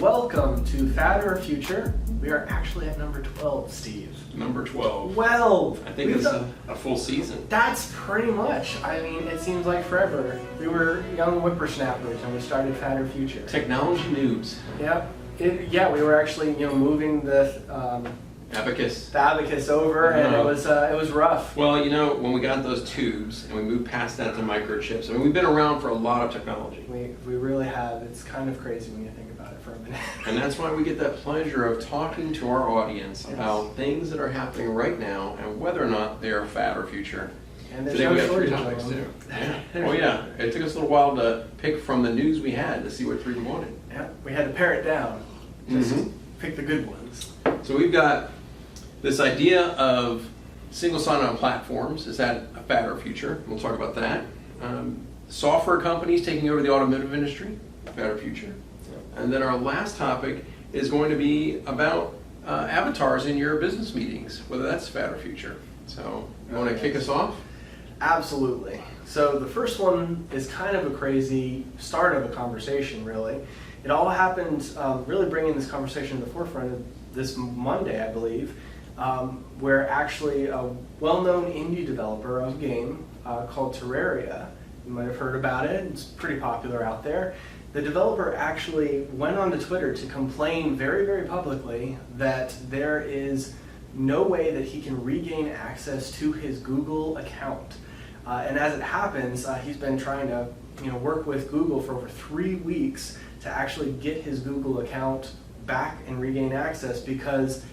Welcome to Fad or Future. We are actually at number 12, Steve. Number 12. 12! I think it's a full season. That's pretty much. I mean, it seems like forever. We were young whippersnappers and we started Fad or Future. Technology noobs. Yep. Yeah, we were actually, moving the abacus over, and it was rough. Well, when we got those tubes and we moved past that to microchips, I mean, we've been around for a lot of technology. We really have. It's kind of crazy when you think about it for a minute. And that's why we get that pleasure of talking to our audience about things that are happening right now and whether or not they are fad or future. And today we got 3 topics too. Yeah. Oh yeah, it took us a little while to pick from the news we had to see what 3 we wanted. Yeah, we had to pare it down. Just pick the good ones. So we've got this idea of single sign-on platforms. Is that a fad or future? We'll talk about that. Software companies taking over the automotive industry, fad or future. And then our last topic is going to be about avatars in your business meetings, whether that's fad or future. So you want to kick us off? Absolutely. So the first one is kind of a crazy start of a conversation, really. It all happened, really bringing this conversation to the forefront this Monday, I believe, where actually a well-known indie developer of a game called Terraria, you might have heard about it, it's pretty popular out there. The developer actually went onto Twitter to complain very, very publicly that there is no way that he can regain access to his Google account. And as it happens, he's been trying to work with Google for over 3 weeks to actually get his Google account back and regain access because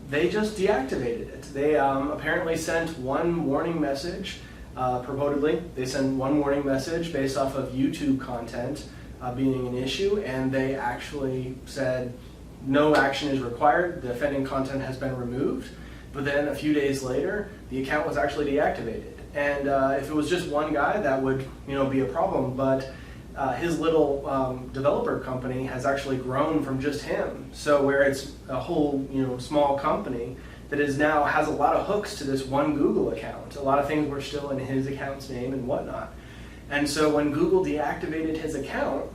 they just deactivated it. They apparently sent one warning message, purportedly. They sent one warning message based off of YouTube content being an issue, and they actually said no action is required, the offending content has been removed. But then a few days later, the account was actually deactivated. And if it was just one guy, that would be a problem. But his little developer company has actually grown from just him. So where it's a whole small company that is now has a lot of hooks to this one Google account. A lot of things were still in his account's name and whatnot. And so when Google deactivated his account,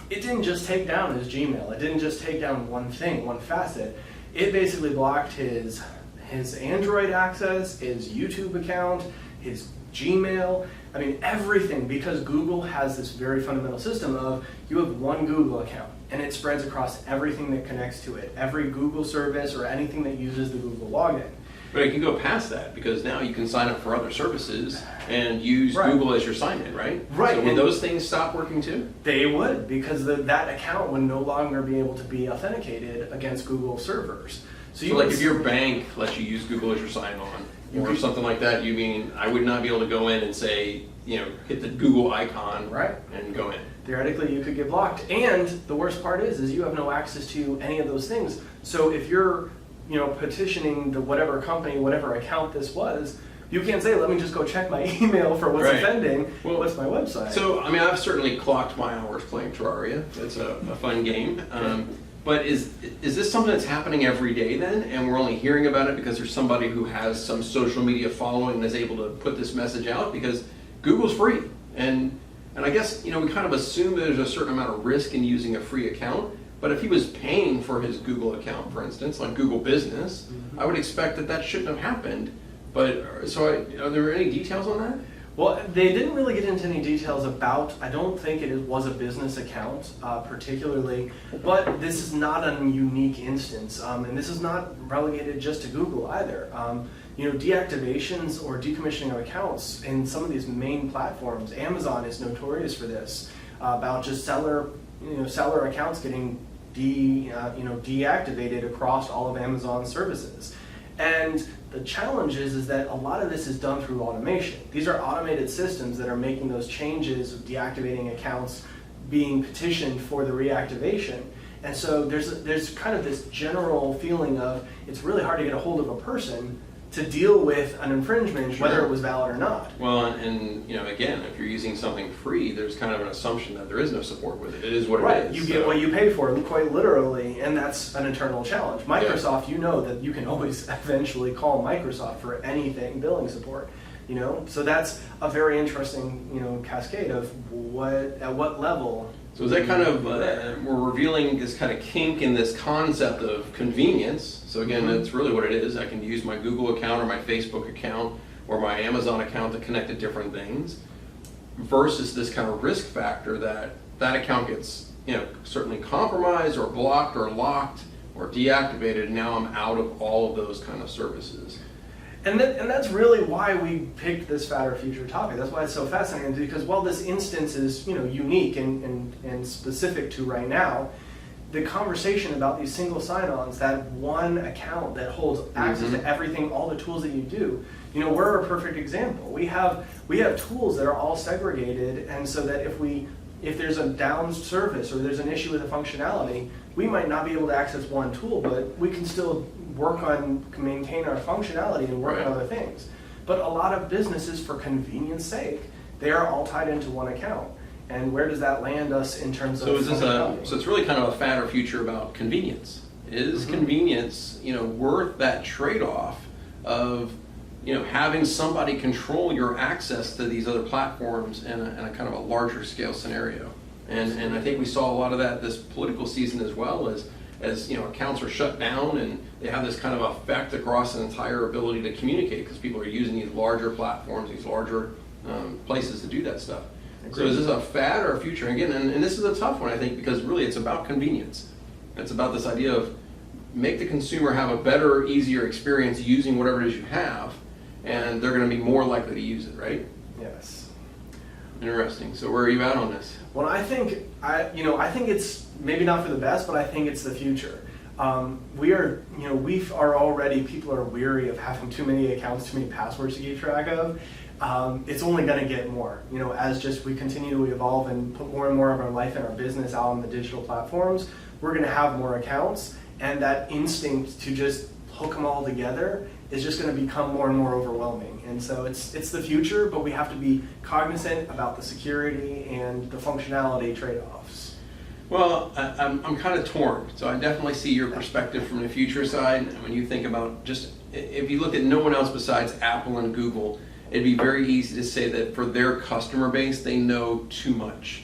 it didn't just take down his Gmail. It didn't just take down one thing, one facet. It basically blocked his Android access, his YouTube account, his Gmail, I mean everything, because Google has this very fundamental system of you have one Google account and it spreads across everything that connects to it, every Google service or anything that uses the Google login. But it can go past that because now you can sign up for other services and use Google as your sign-in, right? Right. So would those things stop working too? They would, because that account would no longer be able to be authenticated against Google servers. So like if your bank lets you use Google as your sign-on or something like that, you mean I would not be able to go in and say, hit the Google icon and go in? Theoretically, you could get blocked. And the worst part is you have no access to any of those things. So if you're petitioning the whatever company, whatever account this was, you can't say, let me just go check my email for what's offending. Well, what's my website? So, I mean, I've certainly clocked my hours playing Terraria. It's a fun game. But is this something that's happening every day then, and we're only hearing about it because there's somebody who has some social media following and is able to put this message out? Because Google's free, and I guess we kind of assume there's a certain amount of risk in using a free account. But if he was paying for his Google account, for instance, like Google Business, I would expect that shouldn't have happened. But so, are there any details on that? Well, they didn't really get into any details about. I don't think it was a business account particularly, but this is not a unique instance, and this is not relegated just to Google either. Deactivations or decommissioning of accounts in some of these main platforms. Amazon is notorious for this, about just seller accounts getting deactivated across all of Amazon's services. And the challenge is that a lot of this is done through automation. These are automated systems that are making those changes of deactivating accounts, being petitioned for the reactivation. And so there's kind of this general feeling of it's really hard to get a hold of a person to deal with an infringement, whether it was valid or not. Well, and again, if you're using something free, there's kind of an assumption that there is no support with it. It is what it is. You get what you pay for, quite literally, and that's an internal challenge. Microsoft, that you can always eventually call Microsoft for anything billing support. So that's a very interesting cascade of at what level So is that kind of, we're revealing this kind of kink in this concept of convenience. So again, that's really what it is. I can use my Google account or my Facebook account or my Amazon account to connect to different things, versus this kind of risk factor that that account gets, certainly compromised or blocked or locked or deactivated. Now I'm out of all of those kind of services. And that's really why we picked this fatter future topic. That's why it's so fascinating, because while this instance is unique and specific to right now, the conversation about these single sign-ons, that one account that holds access to everything, all the tools that you do, we're a perfect example. We have tools that are all segregated, and so that if there's a down service or there's an issue with the functionality, we might not be able to access one tool, but we can still maintain our functionality and work on other things. But a lot of businesses, for convenience sake, they are all tied into one account. And where does that land us in terms of functionality? So it's really kind of a fatter future about convenience. Is convenience, worth that trade-off of, having somebody control your access to these other platforms in a kind of a larger scale scenario? And I think we saw a lot of that this political season as well, as accounts are shut down and they have this kind of effect across an entire ability to communicate, because people are using these larger platforms, these larger places to do that stuff. Agreed. So is this a fad or a future? Again, and this is a tough one, I think, because really it's about convenience. It's about this idea of make the consumer have a better, easier experience using whatever it is you have, and they're going to be more likely to use it, right? Yes. Interesting. So where are you at on this? Well, I think it's maybe not for the best, but I think it's the future. People are weary of having too many accounts, too many passwords to keep track of. It's only going to get more, as we continue to evolve and put more and more of our life and our business out on the digital platforms. We're going to have more accounts, and that instinct to just hook them all together is just going to become more and more overwhelming. And so it's the future, but we have to be cognizant about the security and the functionality trade-offs. Well, I'm kind of torn. So I definitely see your perspective from the future side. When you think about if you look at no one else besides Apple and Google, it'd be very easy to say that for their customer base, they know too much.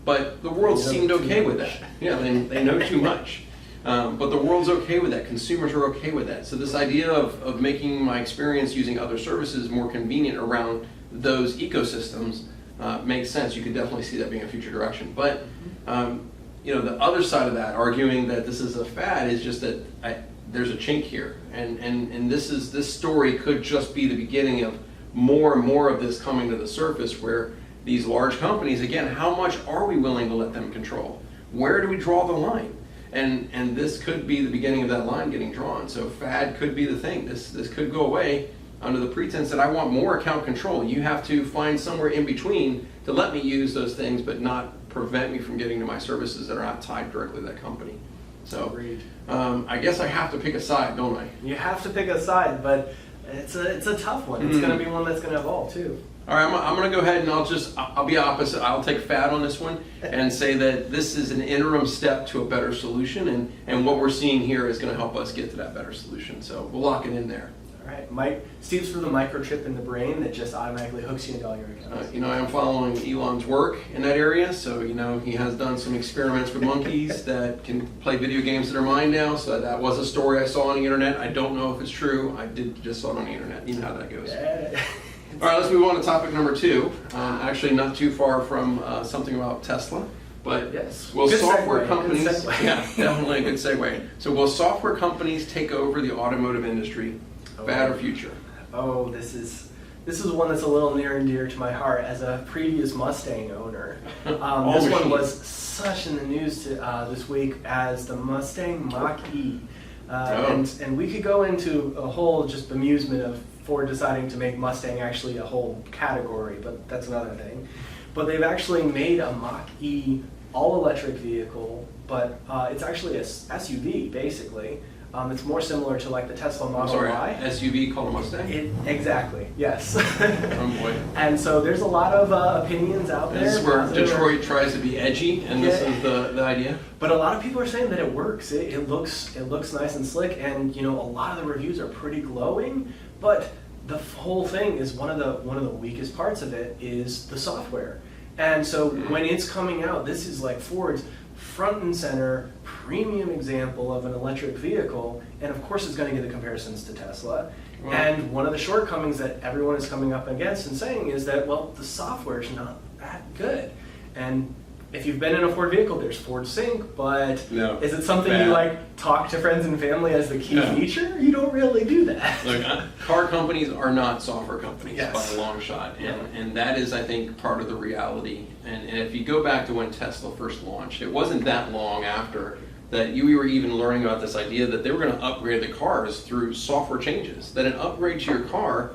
But the world seemed okay with that. Yeah, they know too much. But the world's okay with that. Consumers are okay with that. So this idea of making my experience using other services more convenient around those ecosystems makes sense. You could definitely see that being a future direction. But the other side of that, arguing that this is a fad, is just that there's a chink here, and this story could just be the beginning of more and more of this coming to the surface, where these large companies, again, how much are we willing to let them control? Where do we draw the line? And this could be the beginning of that line getting drawn. So fad could be the thing. This could go away under the pretense that I want more account control. You have to find somewhere in between to let me use those things, but not prevent me from getting to my services that are not tied directly to that company. So I guess I have to pick a side, don't I? You have to pick a side, but it's a tough one. It's going to be one that's going to evolve too. All right, I'm going to go ahead and I'll be opposite. I'll take fad on this one and say that this is an interim step to a better solution, and what we're seeing here is going to help us get to that better solution. So we'll lock it in there. All right, Steve's for the microchip in the brain that just automatically hooks you into all your accounts. I'm following Elon's work in that area, so he has done some experiments with monkeys that can play video games that are mine now. So that was a story I saw on the internet. I don't know if it's true. I did just saw it on the internet. You know how that goes. All right, let's move on to topic number 2. Actually, not too far from something about Tesla. But yes. Will software companies, yeah, definitely a good segue. So will software companies take over the automotive industry? Fad or future? Oh, this is one that's a little near and dear to my heart as a previous Mustang owner. This one was such in the news this week as the Mustang Mach-E. And we could go into a whole just bemusement of Ford deciding to make Mustang actually a whole category, but that's another thing. But they've actually made a Mach-E all-electric vehicle, but it's actually a SUV, basically. It's more similar to like the Tesla Model Y. SUV called a Mustang? Exactly, yes. Oh boy. And so there's a lot of opinions out there. This is where Detroit tries to be edgy, and this is the idea? But a lot of people are saying that it works. It looks nice and slick, and a lot of the reviews are pretty glowing, but the whole thing is one of the weakest parts of it is the software. And so when it's coming out, this is like Ford's front and center premium example of an electric vehicle, and of course it's going to get the comparisons to Tesla. Wow. And one of the shortcomings that everyone is coming up against and saying is that, well, the software is not that good. And if you've been in a Ford vehicle, there's Ford Sync, but No. is it something Bad. you like talk to friends and family as the key No. feature? You don't really do that. Look, car companies are not software companies Yes. by a long shot, and that is, I think, part of the reality. And if you go back to when Tesla first launched, it wasn't that long after that you were even learning about this idea that they were going to upgrade the cars through software changes. That an upgrade to your car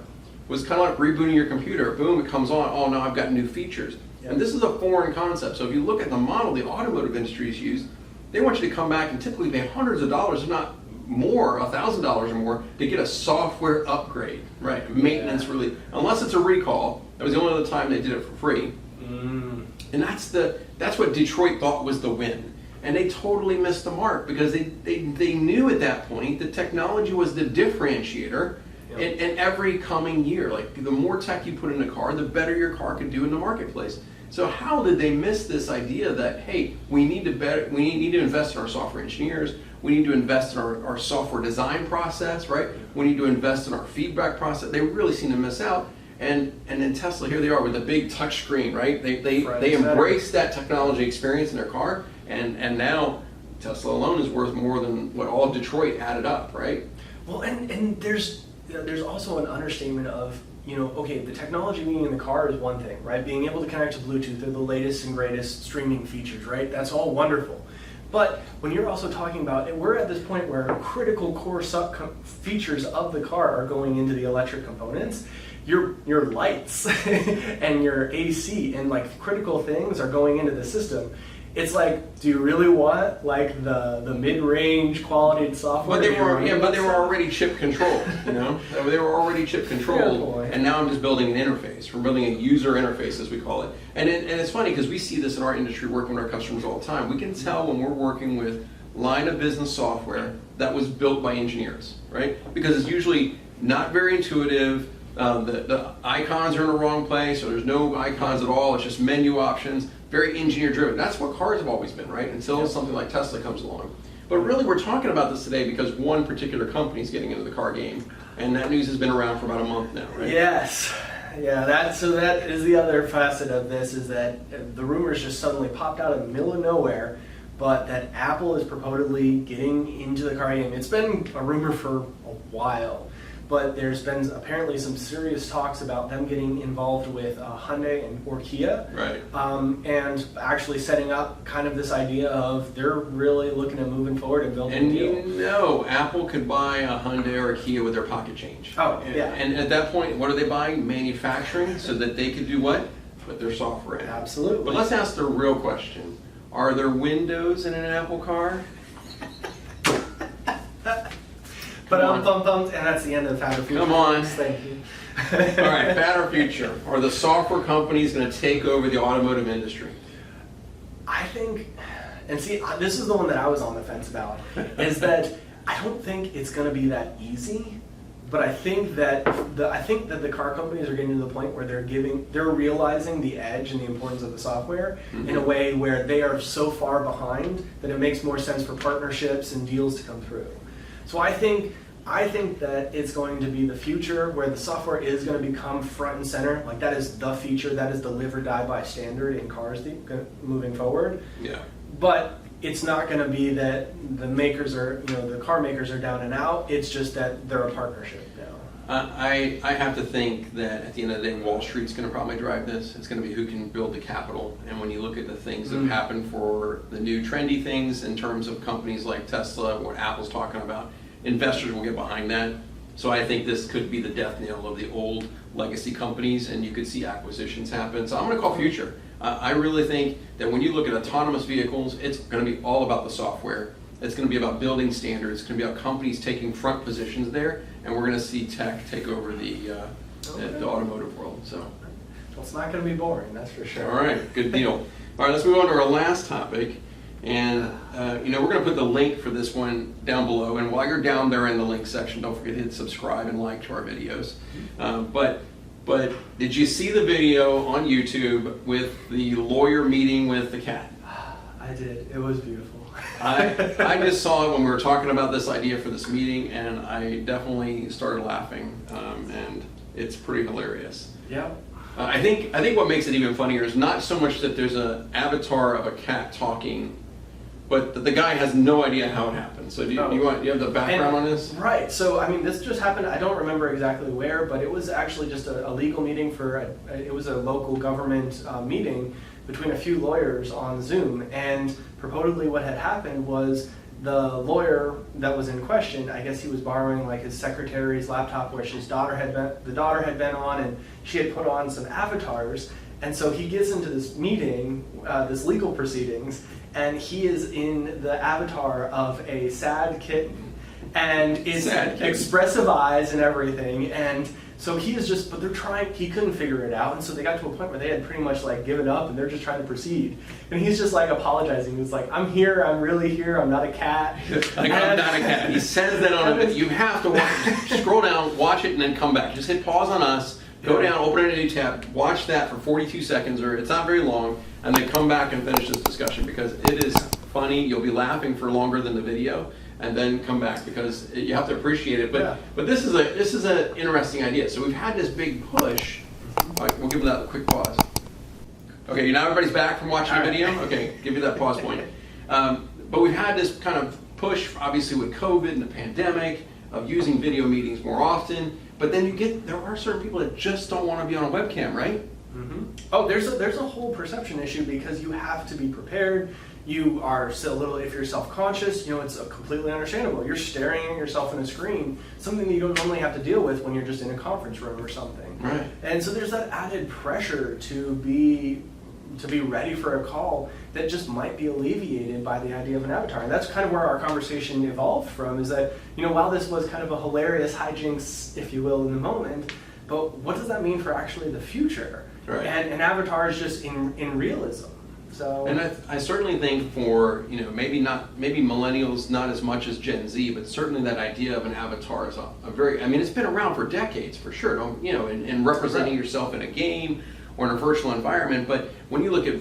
was kind of like rebooting your computer. Boom, it comes on. Oh, now I've got new features. Yep. And this is a foreign concept. So if you look at the model the automotive industry is used, they want you to come back and typically pay hundreds of dollars, if not more, $1,000 or more, to get a software upgrade, right? Maintenance really, unless it's a recall. That was the only other time they did it for free. And that's what Detroit thought was the win. And they totally missed the mark because they knew at that point that technology was the differentiator. In every coming year, like the more tech you put in a car, the better your car could do in the marketplace. So how did they miss this idea that, hey, we need to invest in our software engineers, we need to invest in our software design process, right? We need to invest in our feedback process. They really seem to miss out. And then Tesla, here they are with a big touch screen, right? They embrace that technology experience in their car, and now Tesla alone is worth more than what all of Detroit added up, right? Well, and there's also an understatement of, okay, the technology being in the car is one thing, right? Being able to connect to Bluetooth, they're the latest and greatest streaming features, right? That's all wonderful. But when you're also talking about, we're at this point where critical core features of the car are going into the electric components. Your lights and your AC and like critical things are going into the system. It's like, do you really want like the mid-range quality software? But they were already chip controlled, They were already chip controlled, and now I'm just building an interface. We're building a user interface, as we call it. And it's funny because we see this in our industry working with our customers all the time. We can tell when we're working with line of business software that was built by engineers, right? Because it's usually not very intuitive. The icons are in the wrong place, or there's no icons at all. It's just menu options. Very engineer driven. That's what cars have always been, right? Until something like Tesla comes along. But really, we're talking about this today because one particular company is getting into the car game, and that news has been around for about a month now, right? Yes. Yeah, that is the other facet of this, is that the rumors just suddenly popped out of the middle of nowhere, but that Apple is purportedly getting into the car game. It's been a rumor for a while, but there's been apparently some serious talks about them getting involved with Hyundai or Kia, right? And actually setting up kind of this idea of they're really looking at moving forward and building a deal. Apple could buy a Hyundai or a Kia with their pocket change. Oh, yeah. And at that point, what are they buying? Manufacturing, so that they could do what? Put their software in. Absolutely. But let's ask the real question. Are there windows in an Apple car? And that's the end of the Fat or Future. Come on. Thank you. All right, Fat or Future. Are the software companies going to take over the automotive industry? I think, and see, this is the one that I was on the fence about, is that I don't think it's going to be that easy. But I think that the car companies are getting to the point where they're realizing the edge and the importance of the software in a way where they are so far behind that it makes more sense for partnerships and deals to come through. So I think that it's going to be the future where the software is going to become front and center. Like that is the feature, that is the live or die by standard in cars moving forward. Yeah. But it's not going to be that the makers are, the car makers are down and out. It's just that they're a partnership now. I have to think that at the end of the day, Wall Street's going to probably drive this. It's going to be who can build the capital. And when you look at the things that have happened for the new trendy things in terms of companies like Tesla, what Apple's talking about, investors will get behind that. So I think this could be the death knell of the old legacy companies, and you could see acquisitions happen. So I'm going to call future. I really think that when you look at autonomous vehicles, it's going to be all about the software. It's going to be about building standards. It's going to be about companies taking front positions there, and we're going to see tech take over the automotive world. So, Well, it's not going to be boring, that's for sure. all right, good deal. All right, let's move on to our last topic. And we're going to put the link for this one down below. And while you're down there in the link section, don't forget to hit subscribe and like to our videos. But But did you see the video on YouTube with the lawyer meeting with the cat? I did. It was beautiful. I just saw it when we were talking about this idea for this meeting, and I definitely started laughing, and it's pretty hilarious. Yeah. I think what makes it even funnier is not so much that there's an avatar of a cat talking, but that the guy has no idea how it happened. So do you have the background on this? Right. So I mean, this just happened. I don't remember exactly where, but it was actually just a legal meeting it was a local government meeting between a few lawyers on Zoom, and purportedly what had happened was the lawyer that was in question, I guess he was borrowing like his secretary's laptop where the daughter had been on, and she had put on some avatars, and so he gets into this meeting, this legal proceedings, and he is in the avatar of a sad kitten, and it's expressive eyes and everything, and so he couldn't figure it out, and so they got to a point where they had pretty much like given up, and they're just trying to proceed. And he's just like apologizing. He's like, I'm here, I'm really here, I'm not a cat. I'm not a cat. He says that on it. You have to watch, scroll down, watch it, and then come back. Just hit pause on us, go down, open a new tab, watch that for 42 seconds, or it's not very long, and then come back and finish this discussion, because it is funny. You'll be laughing for longer than the video, and then come back, because you have to appreciate it. But this is an interesting idea. So we've had this big push. All right, we'll give that a quick pause. Okay, now everybody's back from watching the video? Okay, give me that pause point. But we've had this kind of push, obviously with COVID and the pandemic, of using video meetings more often. But then there are certain people that just don't want to be on a webcam, right? Mm-hmm. Oh, there's a whole perception issue, because you have to be prepared. You are still a little, if you're self-conscious, it's completely understandable. You're staring at yourself in a screen, something that you don't normally have to deal with when you're just in a conference room or something. Right. And so there's that added pressure to be ready for a call that just might be alleviated by the idea of an avatar. And that's kind of where our conversation evolved from, is that, while this was kind of a hilarious hijinks, if you will, in the moment, but what does that mean for actually the future? Right. And an avatar is just in realism. So, and I certainly think for maybe millennials, not as much as Gen Z, but certainly that idea of an avatar is a very, it's been around for decades for sure. And representing yourself in a game or in a virtual environment. But when you look at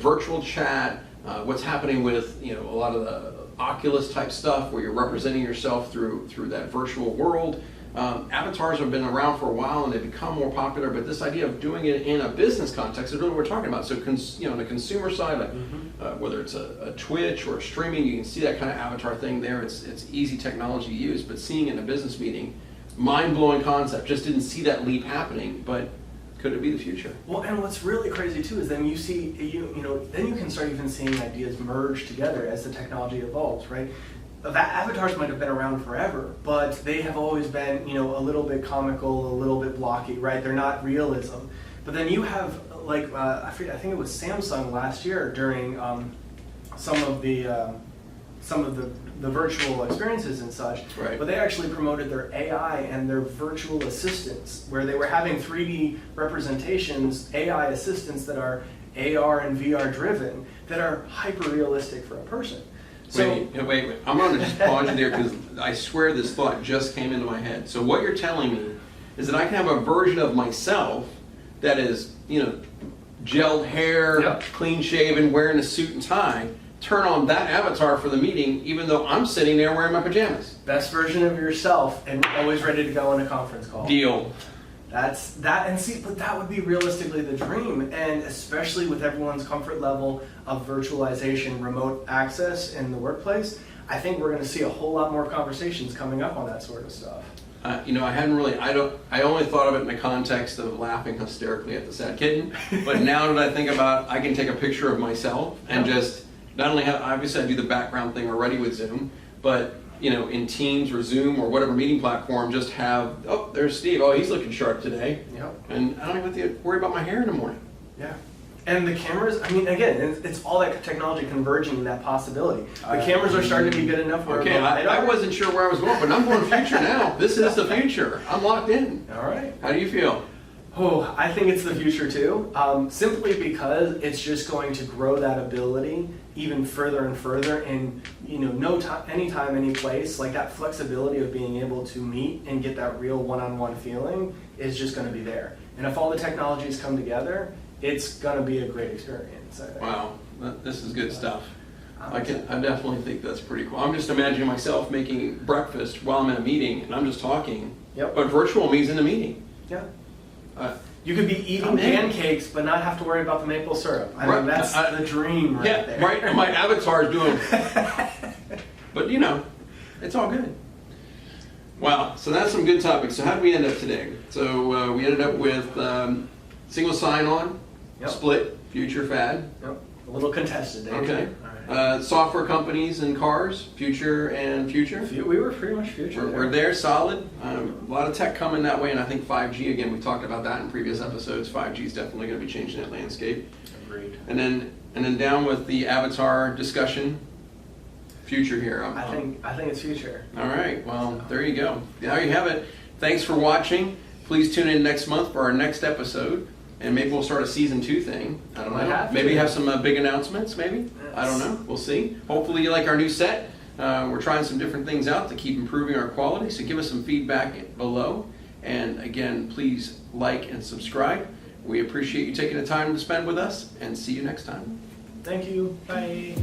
virtual chat, what's happening with a lot of the Oculus type stuff, where you're representing yourself through that virtual world. Avatars have been around for a while, and they've become more popular, but this idea of doing it in a business context is really what we're talking about. So on the consumer side, like whether it's a Twitch or a streaming, you can see that kind of avatar thing there. It's easy technology to use, but seeing it in a business meeting, mind-blowing concept. Just didn't see that leap happening, but could it be the future? Well, and what's really crazy too is then you see, then you can start even seeing ideas merge together as the technology evolves, right? Avatars might have been around forever, but they have always been, a little bit comical, a little bit blocky, right? They're not realism. But then you have, like, I think it was Samsung last year during some of the virtual experiences and such. Right. But they actually promoted their AI and their virtual assistants, where they were having 3D representations, AI assistants that are AR and VR driven, that are hyper realistic for a person. So, wait. I'm going to just pause you there, because I swear this thought just came into my head. So what you're telling me is that I can have a version of myself that is, gelled hair, clean shaven, wearing a suit and tie, turn on that avatar for the meeting, even though I'm sitting there wearing my pajamas. Best version of yourself, and always ready to go on a conference call. Deal. But that would be realistically the dream, and especially with everyone's comfort level of virtualization, remote access in the workplace, I think we're going to see a whole lot more conversations coming up on that sort of stuff. I only thought of it in the context of laughing hysterically at the sad kitten, but now that I think about it, I can take a picture of myself and just, not only obviously I do the background thing already with Zoom, but in Teams or Zoom or whatever meeting platform, just have, there's Steve. Oh, he's looking sharp today. Yep. And I don't even have to worry about my hair in the morning. Yeah. And the cameras, again, it's all that technology converging in that possibility. The cameras are starting to be good enough where... Okay, I wasn't sure where I was going, but I'm going future now. This is the future. I'm locked in. All right. How do you feel? I think it's the future too, simply because it's just going to grow that ability even further and further, and no time, anytime, any place. Like that flexibility of being able to meet and get that real one-on-one feeling is just going to be there. And if all the technologies come together, it's going to be a great experience, I think. Wow, this is good stuff. I definitely think that's pretty cool. I'm just imagining myself making breakfast while I'm in a meeting and I'm just talking. Yep. But virtual means in the meeting. Yeah. You could be eating pancakes but not have to worry about the maple syrup. I mean, that's the dream right there. Right. And my avatar is doing. But it's all good. Wow. So that's some good topics. So how did we end up today? So we ended up with single sign-on, split, future fad. Yep. A little contested. Okay. Software companies and cars, future and future. We were pretty much future. We're there, solid. A lot of tech coming that way, and I think 5G, again, we talked about that in previous episodes. 5G is definitely going to be changing that landscape. Agreed. And then down with the avatar discussion, future here. I think it's future. All right, well, there you go. There you have it. Thanks for watching. Please tune in next month for our next episode. And maybe we'll start a season 2 thing. I don't know. Maybe have some big announcements, maybe. Yes. I don't know. We'll see. Hopefully you like our new set. We're trying some different things out to keep improving our quality. So give us some feedback below. And again, please like and subscribe. We appreciate you taking the time to spend with us. And see you next time. Thank you. Bye.